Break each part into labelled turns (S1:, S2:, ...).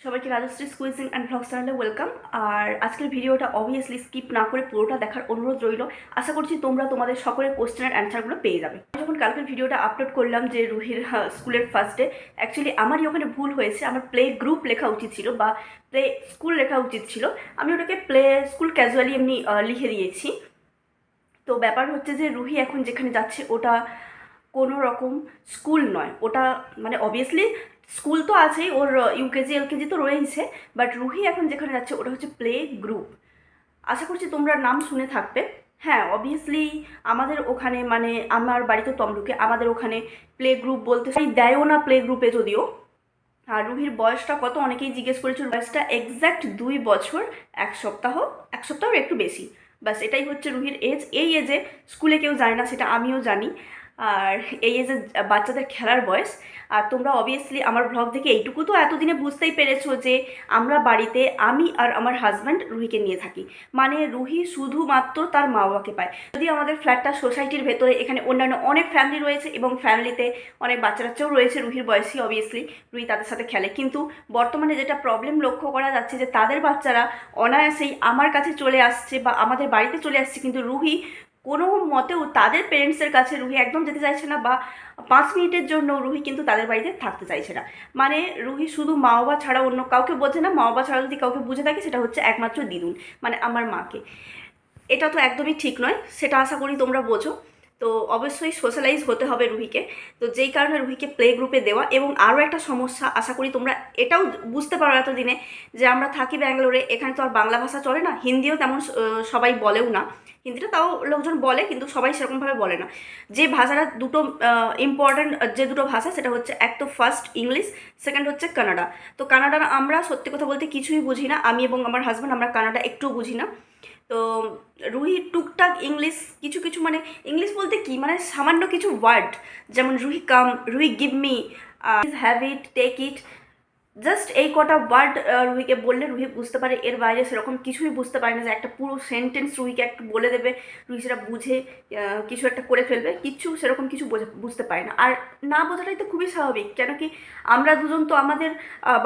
S1: সবাইকে Rajshri cuisine and blogs চ্যানেলে welcome. আর আজকের ভিডিওটা অবভিয়াসলি স্কিপ না করে পুরোটা দেখার অনুরোধ রইল। আশা করছি তোমরা তোমাদের সকলের কোশ্চেনের অ্যান্সারগুলো পেয়ে যাবে। আমি যখন কালকের ভিডিওটা আপলোড করলাম যে রুহির স্কুলের ফার্স্টে, অ্যাকচুয়ালি আমারই ওখানে ভুল হয়েছে। আমার প্লে গ্রুপ লেখা উচিত ছিল বা প্লে স্কুল লেখা উচিত ছিল। আমি ওটাকে প্লে স্কুল ক্যাজুয়ালি এমনি লিখে দিয়েছি। তো ব্যাপার হচ্ছে যে রুহি এখন যেখানে যাচ্ছে ওটা কোনো রকম স্কুল নয়, ওটা মানে অবভিয়াসলি স্কুল তো আছেই, ওর ইউকেজি এলকেজি তো রয়েছে, বাট রুহি এখন যেখানে যাচ্ছে ওটা হচ্ছে প্লে গ্রুপ। আশা করছি তোমরা নাম শুনে থাকবে। হ্যাঁ, অবভিয়াসলি আমাদের ওখানে মানে আমার বাড়িতে তমলুকে, আমাদের ওখানে প্লে গ্রুপ বলতে দেয়ও না প্লে গ্রুপে যদিও। আর রুহির বয়সটা কত অনেকেই জিজ্ঞেস করেছিল, বয়সটা এক্স্যাক্ট 2 বছর 1 সপ্তাহ, 1 সপ্তাহ একটু বেশি। বাস এটাই হচ্ছে রুহির এজ। এই এজে স্কুলে কেউ যায় না, সেটা আমিও জানি। আর এই এজে বাচ্চাদের খেলার বয়স। আর তোমরা অবভিয়াসলি আমার ব্লগ থেকে এইটুকু তো এতদিনে বুঝতেই পেরেছো যে আমরা বাড়িতে আমি আর আমার হাজব্যান্ড রুহিকে নিয়ে থাকি। মানে রুহি শুধুমাত্র তার মা বাবাকে পায়। যদি আমাদের ফ্ল্যাটটা সোসাইটির ভেতরে, এখানে অন্যান্য অনেক ফ্যামিলি রয়েছে এবং ফ্যামিলিতে অনেক বাচ্চা বাচ্চাও রয়েছে রুহির বয়সী, অবভিয়াসলি রুহি তাদের সাথে খেলে। কিন্তু বর্তমানে যেটা প্রবলেম লক্ষ্য করা যাচ্ছে যে তাদের বাচ্চারা অনায়াসেই আমার কাছে চলে আসছে বা আমাদের বাড়িতে চলে আসছে, কিন্তু রুহি কোনো মতেও তাদের পেরেন্টসের কাছে রুহি একদম যেতে চাইছে না, বা 5 মিনিটের জন্য রুহি কিন্তু তাদের বাড়িতে থাকতে চাইছে না। মানে রুহি শুধু মা বাবা ছাড়া অন্য কাউকে বোঝে না। মা বাবা ছাড়া যদি কাউকে বুঝে থাকে সেটা হচ্ছে একমাত্র দিদুন, মানে আমার মাকে। এটা তো একদমই ঠিক নয়, সেটা আশা করি তোমরা বোঝো। তো অবশ্যই সোশ্যালাইজ হতে হবে রুহিকে। তো যেই কারণে রুহিকে প্লে গ্রুপে দেওয়া। এবং আরও একটা সমস্যা, আশা করি তোমরা এটাও বুঝতে পারো এতদিনে, যে আমরা থাকি ব্যাঙ্গালোরে, এখানে তো আর বাংলা ভাষা চলে না, হিন্দিও তেমন সবাই বলেও না। হিন্দিটা তাও লোকজন বলে, কিন্তু সবাই সেরকমভাবে বলে না। যে ভাষাটা দুটো ইম্পর্ট্যান্ট, যে দুটো ভাষা, সেটা হচ্ছে এক তো ফার্স্ট ইংলিশ, সেকেন্ড হচ্ছে কানাডা। তো কানাডার আমরা সত্যি কথা বলতে কিছুই বুঝি না। আমি এবং আমার হাজব্যান্ড আমরা কানাডা একটুও বুঝি না। তো রুহি টুকটাক ইংলিশ কিছু কিছু, মানে ইংলিশ বলতে কি, মানে সামান্য কিছু ওয়ার্ড, যেমন Ruhi come, Ruhi give me, have it, take it, just এই কটা ওয়ার্ড রুহিকে বললে রুহি বুঝতে পারে। এর বাইরে সেরকম কিছুই বুঝতে পারে না যে একটা পুরো সেন্টেন্স রুহিকে একটা বলে দেবে, রুহি সেটা বুঝে কিছু একটা করে ফেলবে, কিচ্ছু সেরকম কিছু বুঝতে পারে না। আর না বোঝাটাই তো খুবই স্বাভাবিক, কেন কি আমরা দুজন তো আমাদের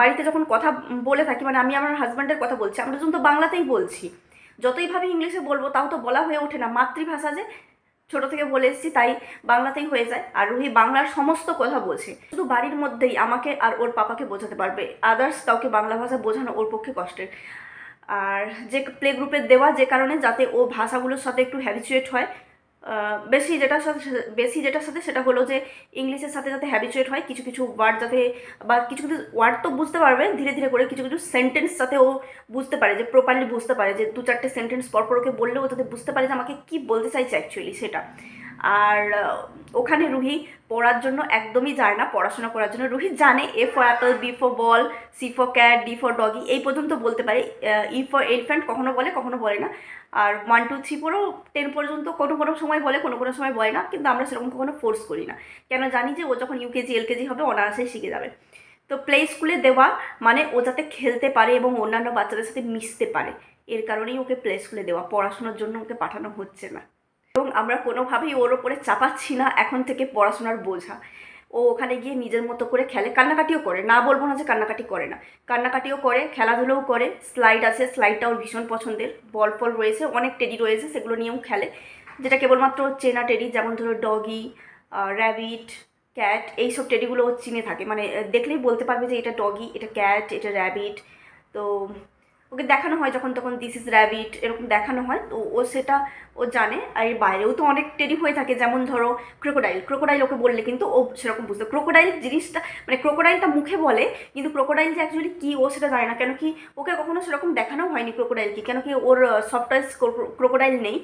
S1: বাড়িতে যখন কথা বলে থাকি, মানে আমি আমার হাজব্যান্ডের কথা বলছি, আমরা দুজন তো বাংলাতেই বলছি। যতই ভাবে ইংলিশে বলবো তাও তো বলা হয়ে ওঠে না, মাতৃভাষা যে ছোটো থেকে বলে এসেছি, তাই বাংলাতেই হয়ে যায়। আর রুহি বাংলার সমস্ত কথা বোঝে, শুধু বাড়ির মধ্যেই আমাকে আর ওর পাপাকে বোঝাতে পারবে, আদার্স কাউকে বাংলা ভাষা বোঝানো ওর পক্ষে কষ্টের। আর যে প্লে গ্রুপে দেওয়া, যে কারণে যাতে ও ভাষাগুলোর সাথে একটু হ্যাবিচুয়েট হয়। বেশি যেটার সাথে সেটা হলো যে ইংলিশের সাথে যাতে হ্যাবিচুয়েট হয়, কিছু কিছু ওয়ার্ড যাতে, বা কিছু কিছু ওয়ার্ড তো বুঝতে পারবে ধীরে ধীরে করে, কিছু কিছু সেন্টেন্স যাতে ও বুঝতে পারে, যে প্রপারলি বুঝতে পারে, যে 2-4টে সেন্টেন্স পরপর ওকে বললেও যাতে বুঝতে পারে যে আমাকে কী বলতে চাইছে অ্যাকচুয়ালি সেটা। আর ওখানে রুহি পড়ার জন্য একদমই যায় না, পড়াশোনা করার জন্য। রুহি জানে A for apple, B for ball, C for cat, D for doggy, এই পর্যন্ত বলতে পারে। ই ফর এলিফ্যান্ট কখনো বলে কখনো বলে না। আর 1 2 3 পরেও 10 পর্যন্ত কোনো কোনো সময় বলে, কোনো কোনো সময় বলে না, কিন্তু আমরা সেরকম কখনো ফোর্স করি না, কেন জানি যে ও যখন ইউকেজি এলকেজি হবে অনায়াসেই শিখে যাবে। তো প্লে স্কুলে দেওয়া মানে ও যাতে খেলতে পারে এবং অন্যান্য বাচ্চাদের সাথে মিশতে পারে, এর কারণেই ওকে প্লে স্কুলে দেওয়া, পড়াশোনার জন্য ওকে পাঠানো হচ্ছে না। এবং আমরা কোনোভাবেই ওর ওপরে চাপাচ্ছি না এখন থেকে পড়াশোনার বোঝা। ও ওখানে গিয়ে নিজের মতো করে খেলে, কান্নাকাটিও করে, না বলবো না যে কান্নাকাটি করে না, কান্নাকাটিও করে, খেলাধুলোও করে। স্লাইড আছে, স্লাইডটা ওর ভীষণ পছন্দের। বল ফল রয়েছে, অনেক টেডি রয়েছে, সেগুলো নিয়েও খেলে, যেটা কেবলমাত্র চেনা টেডি, যেমন ধরো ডগি, র্যাবিট, ক্যাট, এইসব টেডিগুলো ও চিনে থাকে, মানে দেখলেই বলতে পারবে যে এটা ডগি, এটা ক্যাট, এটা র্যাবিট। তো ওকে দেখানো হয় যখন তখন, দিস ইজ র্যাবিট, এরকম দেখানো হয়, তো ও সেটা ও জানে। আর এর বাইরেও তো অনেক টেডি হয়ে থাকে, যেমন ধরো ক্রোকোডাইল, ক্রোকোডাইল ওকে বললে কিন্তু ও সেরকম বুঝতে, ক্রোকোডাইল জিনিসটা, মানে ক্রোকোডাইলটা মুখে বলে, কিন্তু ক্রোকোডাইল যে অ্যাকচুয়ালি কী ও সেটা জানে না, কেন কি ওকে কখনো সেরকম দেখানো হয়নি ক্রোকোডাইল কি, কেন কি ওর সফটওয়্যার ক্রোকোডাইল নেই।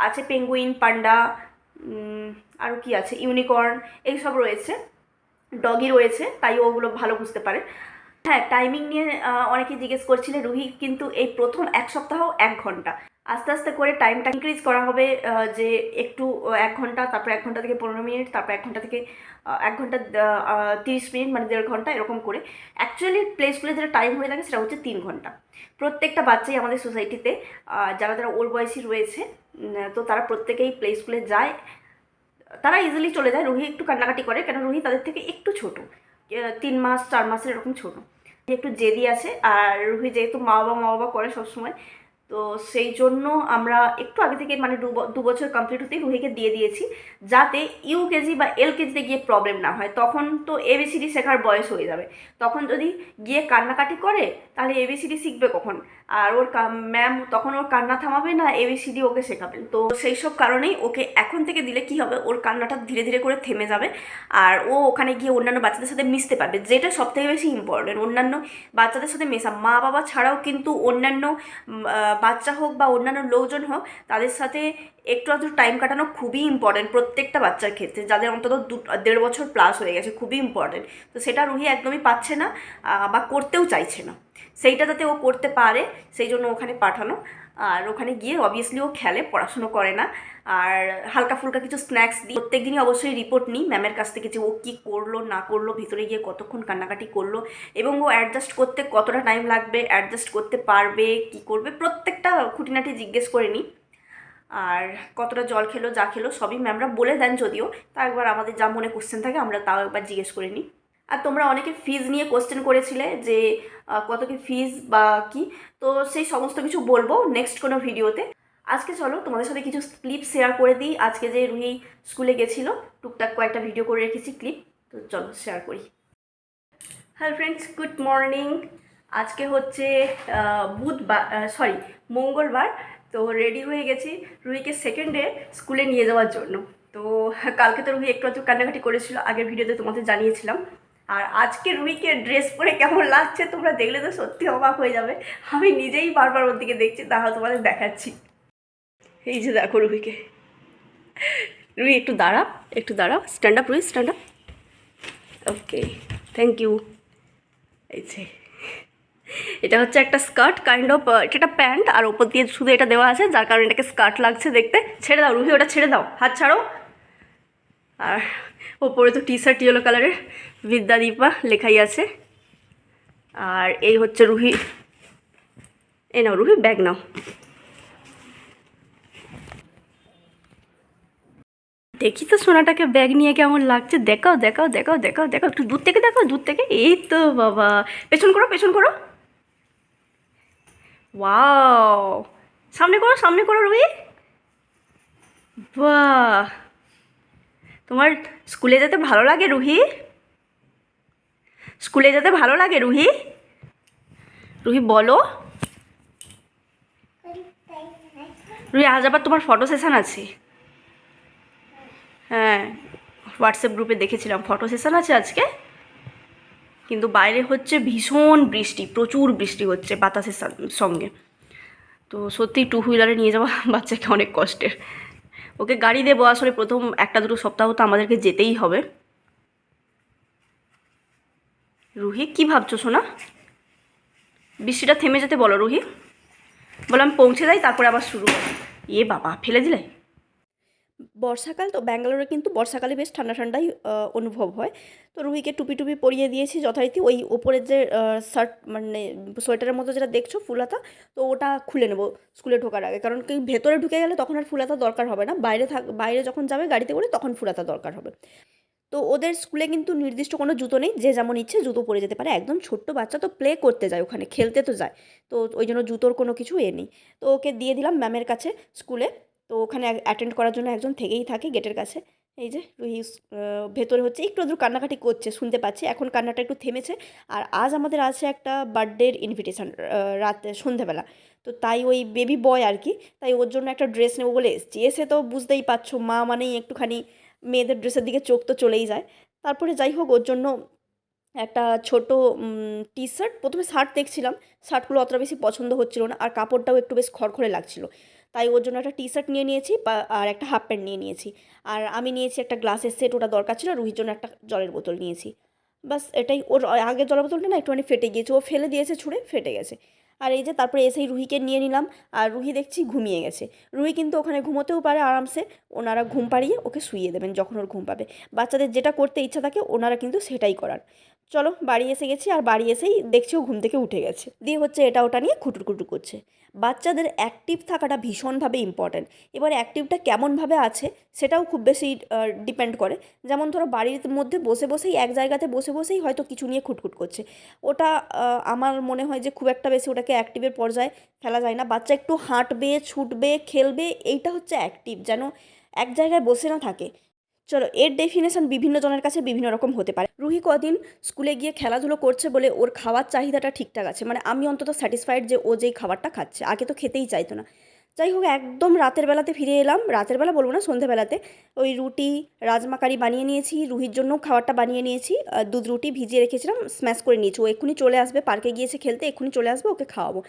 S1: আছে পেঙ্গুইন, পান্ডা, আরও কি আছে, ইউনিকর্ন, এইসব রয়েছে, ডগি রয়েছে, তাই ওগুলো ভালো বুঝতে পারে। হ্যাঁ, টাইমিং নিয়ে অনেকে জিজ্ঞেস করছিলে। রুহি কিন্তু এই প্রথম 1 সপ্তাহ 1 ঘন্টা, আস্তে আস্তে করে টাইমটা ইনক্রিজ করা হবে, যে একটু 1 ঘন্টা, তারপর 1 ঘন্টা থেকে 15 মিনিট, তারপর 1 ঘন্টা থেকে 1 ঘন্টা 30 মিনিট, মানে 1.5 ঘন্টা এরকম করে। অ্যাকচুয়ালি প্লে স্কুলে যেটা টাইম হয়ে থাকে সেটা হচ্ছে 3 ঘন্টা। প্রত্যেকটা বাচ্চাই আমাদের সোসাইটিতে যারা যারা ওর বয়সী রয়েছে, তো তারা প্রত্যেকেই প্লে স্কুলে যায়, তারা ইজিলি চলে যায়। রুহি একটু কান্নাকাটি করে, কেন রুহি তাদের থেকে একটু ছোটো, 3 মাস 4 মাসের এরকম ছোটো। একটু জেদি আছে, আর রুহি যেহেতু মা বাবা করে সবসময়, তো সেই জন্য আমরা একটু আগে থেকে মানে 2 বছর কমপ্লিট হতেই রুহিকে দিয়ে দিয়েছি, যাতে ইউকেজি বা এলকেজিতে গিয়ে প্রবলেম না হয়। তখন তো এবিসিডি শেখার বয়স হয়ে যাবে, তখন যদি গিয়ে কান্নাকাটি করে তাহলে এবিসিডি শিখবে কখন? আর ওর ম্যাম তখন ওর কান্না থামাবে না, এবিসিডি ওকে শেখাবেন। তো সেই সব কারণেই ওকে এখন থেকে দিলে কি হবে, ওর কান্নাটা ধীরে ধীরে করে থেমে যাবে, আর ও ওখানে গিয়ে অন্যান্য বাচ্চাদের সাথে মিশতে পারবে, যেটা সবথেকে বেশি ইম্পর্টেন্ট। অন্যান্য বাচ্চাদের সাথে মেশা, মা বাবা ছাড়াও কিন্তু অন্যান্য বাচ্চা হোক বা অন্যান্য লোকজন হোক, তাদের সাথে একটু আধটু টাইম কাটানো খুবই ইম্পর্টেন্ট প্রত্যেকটা বাচ্চার ক্ষেত্রে, যাদের অন্তত 1.5 বছর প্লাস হয়ে গেছে, খুবই ইম্পর্টেন্ট। তো সেটা রুহি একদমই পাচ্ছে না, বা করতেও চাইছে না। সেইটা যাতে ও করতে পারে সেই জন্য ওখানে পাঠানো। আর ওখানে গিয়ে অবভিয়াসলি ও খেলে, পড়াশুনো করে না। আর হালকা ফুলকা কিছু স্ন্যাক্স দিই, প্রত্যেক দিনই অবশ্যই রিপোর্ট নিই ম্যামের কাছ থেকে, যে ও কী করলো না করলো, ভিতরে গিয়ে কতক্ষণ কান্নাকাটি করলো, এবং ও অ্যাডজাস্ট করতে কতটা টাইম লাগবে, অ্যাডজাস্ট করতে পারবে কি করবে, প্রত্যেকটা খুঁটিনাটি জিজ্ঞেস করে নিই। আর কতটা জল খেলো যা খেলো সবই ম্যামরা বলে দেন যদিও, তা একবার আমাদের যা মনে কোশ্চেন থাকে আমরা তাও একবার জিজ্ঞেস করে নিই। আর তোমরা অনেকে ফিজ নিয়ে কোশ্চেন করেছিলে যে কত কি ফিজ বা কি, তো সেই সমস্ত কিছু বলবো নেক্সট কোনো ভিডিওতে। আজকে চলো তোমাদের সাথে কিছু ক্লিপ শেয়ার করে দিই, আজকে যে রুহি স্কুলে গেছিলো, টুকটাক কয়েকটা ভিডিও করে রেখেছি ক্লিপ, তো চলো শেয়ার করি। Hello friends, good morning. আজকে হচ্ছে মঙ্গলবার। তো রেডি হয়ে গেছি রুহিকে সেকেন্ডে স্কুলে নিয়ে যাওয়ার জন্য। তো কালকে তো রুহি একটু একটু কান্নাকাটি করেছিল, আগের ভিডিওতে তোমাদের জানিয়েছিলাম। আর আজকে রুহিকে ড্রেস পরে কেমন লাগছে তোমরা দেখলে তো সত্যি অবাক হয়ে যাবে। আমি নিজেই বারবার ওর দিকে দেখছি, তাহলে তোমাদের দেখাচ্ছি। এই যে দেখো রুহিকে। রুহি একটু দাঁড়া, একটু দাঁড়াও, stand up Ruhi, stand up. Okay, thank you. এই যে এটা হচ্ছে একটা স্কার্ট কাইন্ড অফ, এটা একটা প্যান্ট, আর ওপর দিয়ে শুধু এটা দেওয়া আছে, যার কারণে এটাকে স্কার্ট লাগছে দেখতে। ছেড়ে দাও রুহি, ওটা ছেড়ে দাও, হাত ছাড়ো। আর ওপরে তো টি শার্ট ইয়েলো কালারের, বিদ্যা দীপা লেখাই আছে। আর এই হচ্ছে রুহি, এই নাও রুহি ব্যাগ নাও। দেখি তো সোনাটাকে ব্যাগ নিয়ে কেমন লাগছে, দেখাও দেখাও দেখাও দেখাও দেখাও, একটু দূর থেকে দেখো, দূর থেকে। এই তো বাবা, পেছন করো পেছন করো। ওয়াও, সামনে করো রুহি। বাহ, তোমার স্কুলে যেতে ভালো লাগে রুহি? স্কুলে যেতে ভালো লাগে রুহি? রুহি বলো। রুহি আজ আবার তোমার ফটো সেশন আছে। হ্যাঁ, হোয়াটসঅ্যাপ গ্রুপে দেখেছিলাম ফটো সেশন আছে আজকে, কিন্তু বাইরে হচ্ছে ভীষণ বৃষ্টি, প্রচুর বৃষ্টি হচ্ছে বাতাসের সঙ্গে। তো সত্যি টু হুইলারে নিয়ে যাওয়া বাচ্চাকে অনেক কষ্টের। ওকে গাড়ি দেবো, আসলে প্রথম 1-2 সপ্তাহ তো আমাদেরকে যেতেই হবে। রুহি কী ভাবছো সোনা? বৃষ্টিটা থেমে যেতে বলো রুহি, বললাম পৌঁছে যাই তারপরে আবার শুরু হবে। এ বাবা, ফেলে দিলে। বর্ষাকাল তো, ব্যাঙ্গালোরে কিন্তু বর্ষাকালে বেশ ঠান্ডা ঠান্ডাই অনুভব হয়। তো রুহিকে টুপি টুপি পরিয়ে দিয়েছি যথারীতি। ওই ওপরের যে শার্ট মানে সোয়েটারের মতো যেটা দেখছো ফুলাতা, তো ওটা খুলে নেবো স্কুলে ঢোকার আগে, কারণ কি ভেতরে ঢুকে গেলে তখন আর ফুলাতা দরকার হবে না, বাইরে যখন যাবে গাড়িতে করে তখন ফুলাতা দরকার হবে। তো ওদের স্কুলে কিন্তু নির্দিষ্ট কোনো জুতো নেই, যে যেমন ইচ্ছে জুতো পরে যেতে পারে। একদম ছোট্ট বাচ্চা তো, প্লে করতে যায় ওখানে, খেলতে তো যায়। তো ওই জন্য জুতোর কোনো কিছু নেই। তো ওকে দিয়ে দিলাম ম্যামের কাছে স্কুলে। তো ওখানে অ্যাটেন্ড করার জন্য একজন থেকেই থাকে গেটের কাছে। এই যে রুহি ভেতরে হচ্ছে একটু আধটু কান্নাকাটি করছে, শুনতে পাচ্ছি। এখন কান্নাটা একটু থেমেছে। আর আজ আমাদের আছে একটা বার্থডের ইনভিটেশন, রাতে সন্ধেবেলা। তো তাই ওই বেবি বয় আর কি, তাই ওর জন্য একটা ড্রেস নেবো বলে এসছি। এসে তো বুঝতেই পারছো, মা মানেই একটুখানি মেয়েদের ড্রেসের দিকে চোখ তো চলেই যায়। তারপরে যাই হোক, ওর জন্য একটা ছোটো টি শার্ট, প্রথমে শার্ট দেখছিলাম, শার্টগুলো অতটা বেশি পছন্দ হচ্ছিল না, আর কাপড়টাও একটু বেশ খড়খড়ে লাগছিল। তাই ওর জন্য একটা টি শার্ট নিয়ে নিয়েছি, আর একটা হাফ প্যান্ট নিয়ে নিয়েছি। আর আমি নিয়েছি একটা গ্লাসের সেট, ওটা দরকার ছিল। রুহির জন্য একটা জলের বোতল নিয়েছি। বাস এটাই। ওর আগের জলের বোতলটা না একটুখানি ফেটে গিয়েছে, ও ফেলে দিয়েছে ছুঁড়ে, ফেটে গেছে। আর এই যে তারপরে এসেই রুহিকে নিয়ে নিলাম। আর রুহি দেখছি ঘুমিয়ে গেছে। রুহি কিন্তু ওখানে ঘুমোতেও পারে আরামসে, ওনারা ঘুম পাড়িয়ে ওকে শুইয়ে দেবেন যখন ওর ঘুম পাবে। বাচ্চাদের যেটা করতে ইচ্ছা থাকে ওনারা কিন্তু সেটাই করার। চলো বাড়ি এসে গেছি, আর বাড়ি এসেই দেখছি ও ঘুম থেকে উঠে গেছে, দিয়ে হচ্ছে এটা ওটা নিয়ে খুটুর খুটুর করছে। বাচ্চাদের অ্যাক্টিভ থাকাটা ভীষণভাবে ইম্পর্ট্যান্ট। এবার অ্যাক্টিভটা কেমনভাবে আছে সেটাও খুব বেশি ডিপেন্ড করে। যেমন ধরো বাড়ির মধ্যে বসে বসেই এক জায়গাতে বসে বসেই হয়তো কিছু নিয়ে খুটখুট করছে, ওটা আমার মনে হয় যে খুব একটা বেশি ওটাকে অ্যাক্টিভের পর্যায়ে ফেলা যায় না। বাচ্চা একটু হাঁটবে, ছুটবে, খেলবে, এইটা হচ্ছে অ্যাক্টিভ, যেন এক জায়গায় বসে না থাকে। চলো, এর ডেফিনেশন বিভিন্ন জনের কাছে বিভিন্ন রকম হতে পারে। রুহি কদিন স্কুলে গিয়ে খেলাধুলো করছে বলে ওর খাওয়ার চাহিদাটা ঠিকঠাক আছে, মানে আমি অন্তত স্যাটিসফাইড যে ও যেই খাবারটা খাচ্ছে, আগে তো খেতেই চাইতো না। যাই হোক, একদম রাতের বেলাতে ফিরে এলাম, রাতের বেলা বলবো না, সন্ধেবেলাতে। ওই রুটি রাজমা কারি বানিয়ে নিয়েছি, রুহির জন্য খাবারটা বানিয়ে নিয়েছি। দুধ রুটি ভিজিয়ে রেখেছিলাম, স্ম্যাশ করে নিয়েছি। ও এক্ষুনি চলে আসবে, পার্কে গিয়েছে খেলতে, এক্ষুনি চলে আসবে, ওকে খাওয়াবো।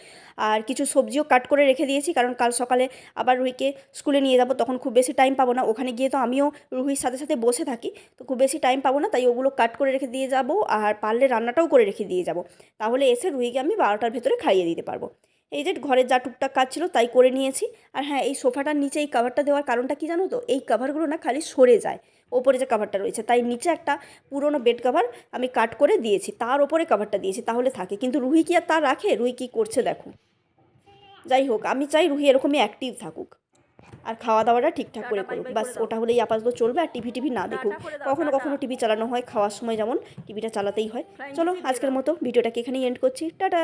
S1: আর কিছু সবজিও কাট করে রেখে দিয়েছি, কারণ কাল সকালে আবার রুহিকে স্কুলে নিয়ে যাবো, তখন খুব বেশি টাইম পাবো না। ওখানে গিয়ে তো আমিও রুহির সাথে সাথে বসে থাকি, তো খুব বেশি টাইম পাবো না, তাই ওগুলো কাট করে রেখে দিয়ে যাবো। আর পারলে রান্নাটাও করে রেখে দিয়ে যাবো, তাহলে এসে রুহিকে আমি 12টার ভেতরে খাইয়ে দিতে পারবো। এই যে ঘরের যা টুকটাক কাজ ছিল তাই করে নিয়েছি। আর হ্যাঁ, এই সোফাটার নিচে এই কাভারটা দেওয়ার কারণটা কি জানো তো? এই কাভারগুলো না খালি সরে যায়, ওপরে যে কাভারটা রয়েছে, তাই নিচে একটা পুরনো বেড কাভার আমি কাট করে দিয়েছি, তার ওপরে কাভারটা দিয়েছি, তাহলে থাকে। কিন্তু রুহি কি আর তা রাখে? রুহি কী করছে দেখো। যাই হোক, আমি চাই রুহি এরকমই অ্যাক্টিভ থাকুক, আর খাওয়া দাওয়াটা ঠিকঠাক করে করুক, বাস ওটা হলেই আপাতত চলবে। আর টিভি টিভি না দেখুক, কখনো কখনো টিভি চালানো হয় খাওয়ার সময়, যেমন টিভিটা চালাতেই হয়। চলো, আজকের মতো ভিডিওটাকে এখানেই এন্ড করছি, টাটা।